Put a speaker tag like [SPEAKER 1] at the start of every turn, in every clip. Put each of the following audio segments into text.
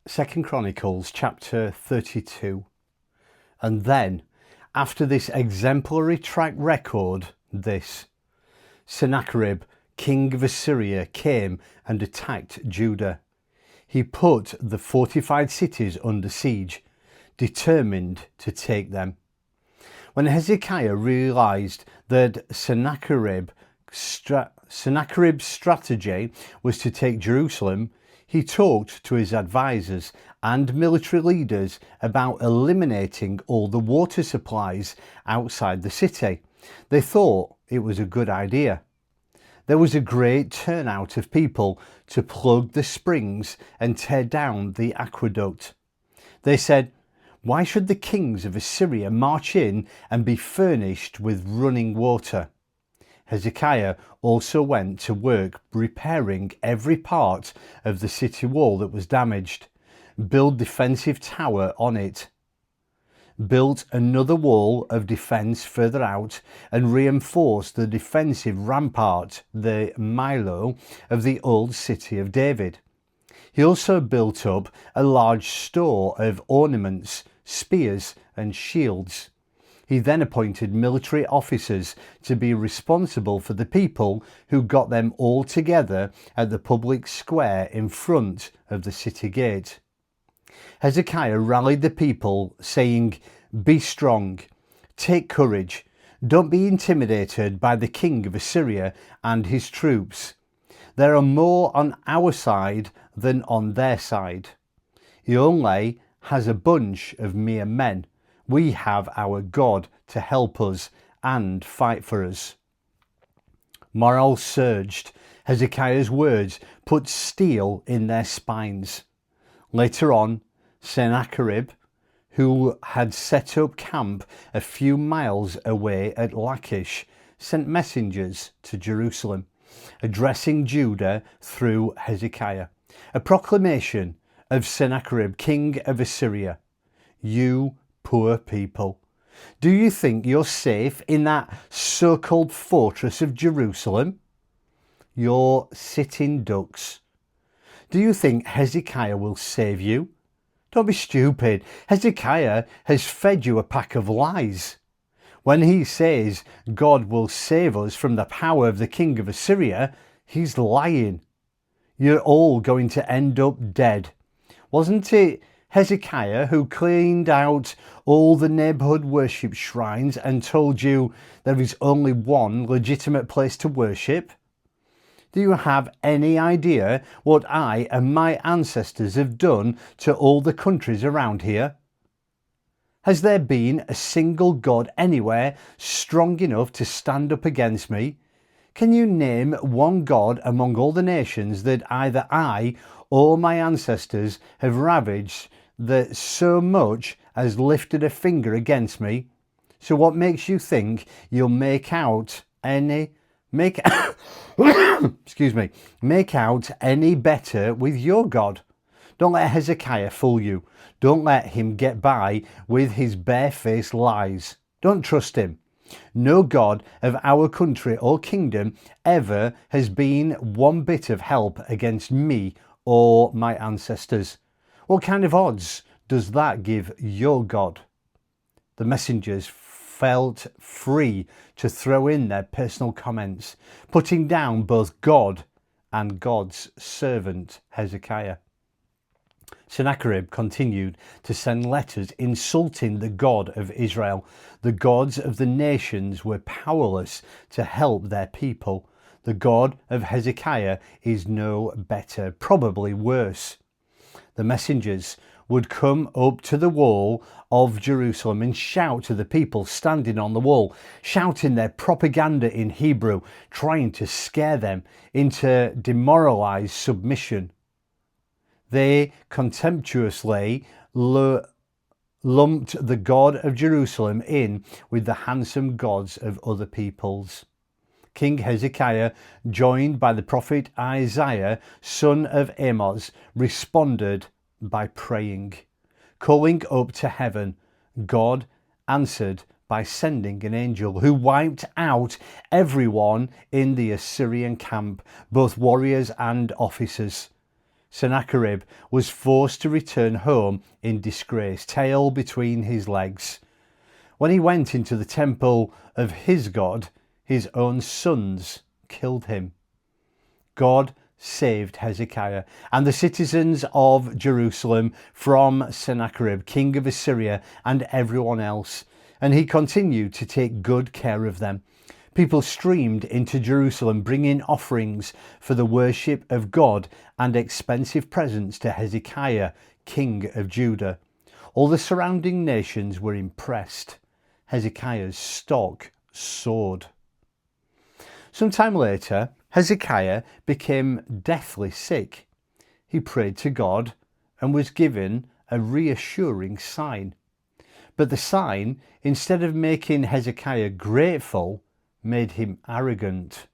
[SPEAKER 1] 2 Chronicles chapter 32. And then, after this exemplary track record, Sennacherib, king of Assyria, came and attacked Judah. He put the fortified cities under siege, determined to take them. When Hezekiah realised that Sennacherib's strategy was to take Jerusalem, he talked to his advisors and military leaders about eliminating all the water supplies outside the city. They thought it was a good idea. There was a great turnout of people to plug the springs and tear down the aqueduct. They said, "Why should the kings of Assyria march in and be furnished with running water?" Hezekiah also went to work repairing every part of the city wall that was damaged, built defensive tower on it, built another wall of defence further out, and reinforced the defensive rampart, the Millo, of the old city of David. He also built up a large store of ornaments, spears and shields. He then appointed military officers to be responsible for the people, who got them all together at the public square in front of the city gate. Hezekiah rallied the people, saying, "Be strong, take courage, don't be intimidated by the king of Assyria and his troops. There are more on our side than on their side. He only has a bunch of mere men. We have our God to help us and fight for us." Morale surged. Hezekiah's words put steel in their spines. Later on, Sennacherib, who had set up camp a few miles away at Lachish, sent messengers to Jerusalem, addressing Judah through Hezekiah. A proclamation of Sennacherib, king of Assyria. "You poor people, do you think you're safe in that so-called fortress of Jerusalem? You're sitting ducks. Do you think Hezekiah will save you? Don't be stupid. Hezekiah has fed you a pack of lies. When he says God will save us from the power of the king of Assyria, he's lying. You're all going to end up dead. Wasn't it Hezekiah who cleaned out all the neighbourhood worship shrines and told you there is only one legitimate place to worship? Do you have any idea what I and my ancestors have done to all the countries around here? Has there been a single God anywhere strong enough to stand up against me? Can you name one God among all the nations that either I or my ancestors have ravaged that so much as lifted a finger against me? So what makes you think you'll make out any better with your God? Don't let Hezekiah fool you. Don't let him get by with his barefaced lies. Don't trust him. No God of our country or kingdom ever has been one bit of help against me or my ancestors. What kind of odds does that give your God?" The messengers felt free to throw in their personal comments, putting down both God and God's servant Hezekiah. Sennacherib continued to send letters insulting the God of Israel. The gods of the nations were powerless to help their people. The God of Hezekiah is no better, probably worse. The messengers would come up to the wall of Jerusalem and shout to the people standing on the wall, shouting their propaganda in Hebrew, trying to scare them into demoralized submission. They contemptuously lumped the God of Jerusalem in with the handsome gods of other peoples. King Hezekiah, joined by the prophet Isaiah, son of Amoz, responded by praying. Calling up to heaven, God answered by sending an angel who wiped out everyone in the Assyrian camp, both warriors and officers. Sennacherib was forced to return home in disgrace, tail between his legs. When he went into the temple of his God, his own sons killed him. God saved Hezekiah and the citizens of Jerusalem from Sennacherib, king of Assyria, and everyone else, and he continued to take good care of them. People streamed into Jerusalem, bringing offerings for the worship of God and expensive presents to Hezekiah, king of Judah. All the surrounding nations were impressed. Hezekiah's stock soared. Sometime later, Hezekiah became deathly sick. He prayed to God and was given a reassuring sign. But the sign, instead of making Hezekiah grateful, made him arrogant.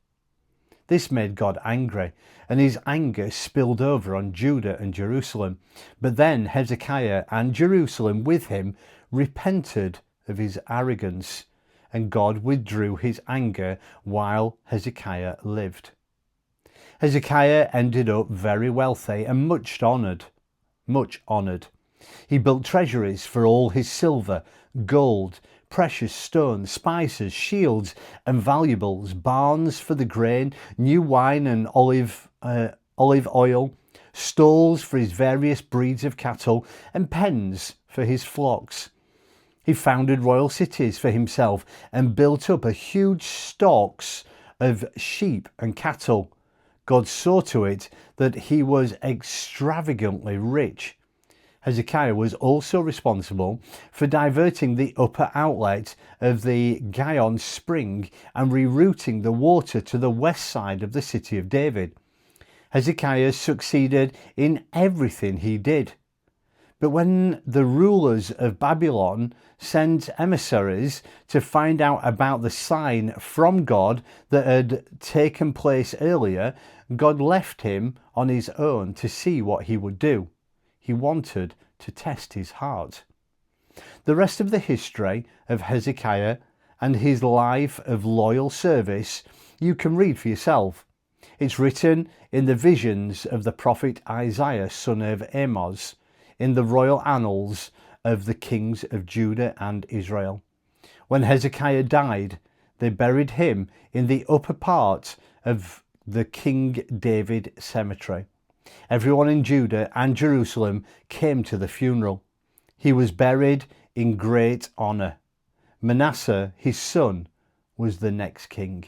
[SPEAKER 1] This made God angry, and his anger spilled over on Judah and Jerusalem. But then Hezekiah and Jerusalem with him repented of his arrogance, and God withdrew his anger while Hezekiah lived. Hezekiah ended up very wealthy and much honoured. He built treasuries for all his silver, gold, precious stones, spices, shields and valuables, barns for the grain, new wine and olive oil, stalls for his various breeds of cattle, and pens for his flocks. He founded royal cities for himself and built up a huge stocks of sheep and cattle. God saw to it that he was extravagantly rich. Hezekiah was also responsible for diverting the upper outlet of the Gihon spring and rerouting the water to the west side of the city of David. Hezekiah succeeded in everything he did. But when the rulers of Babylon sent emissaries to find out about the sign from God that had taken place earlier, God left him on his own to see what he would do. He wanted to test his heart. The rest of the history of Hezekiah and his life of loyal service you can read for yourself. It's written in the visions of the prophet Isaiah, son of Amoz, in the royal annals of the kings of Judah and Israel. When Hezekiah died, they buried him in the upper part of the King David cemetery. Everyone in Judah and Jerusalem came to the funeral. He was buried in great honour. Manasseh, his son, was the next king.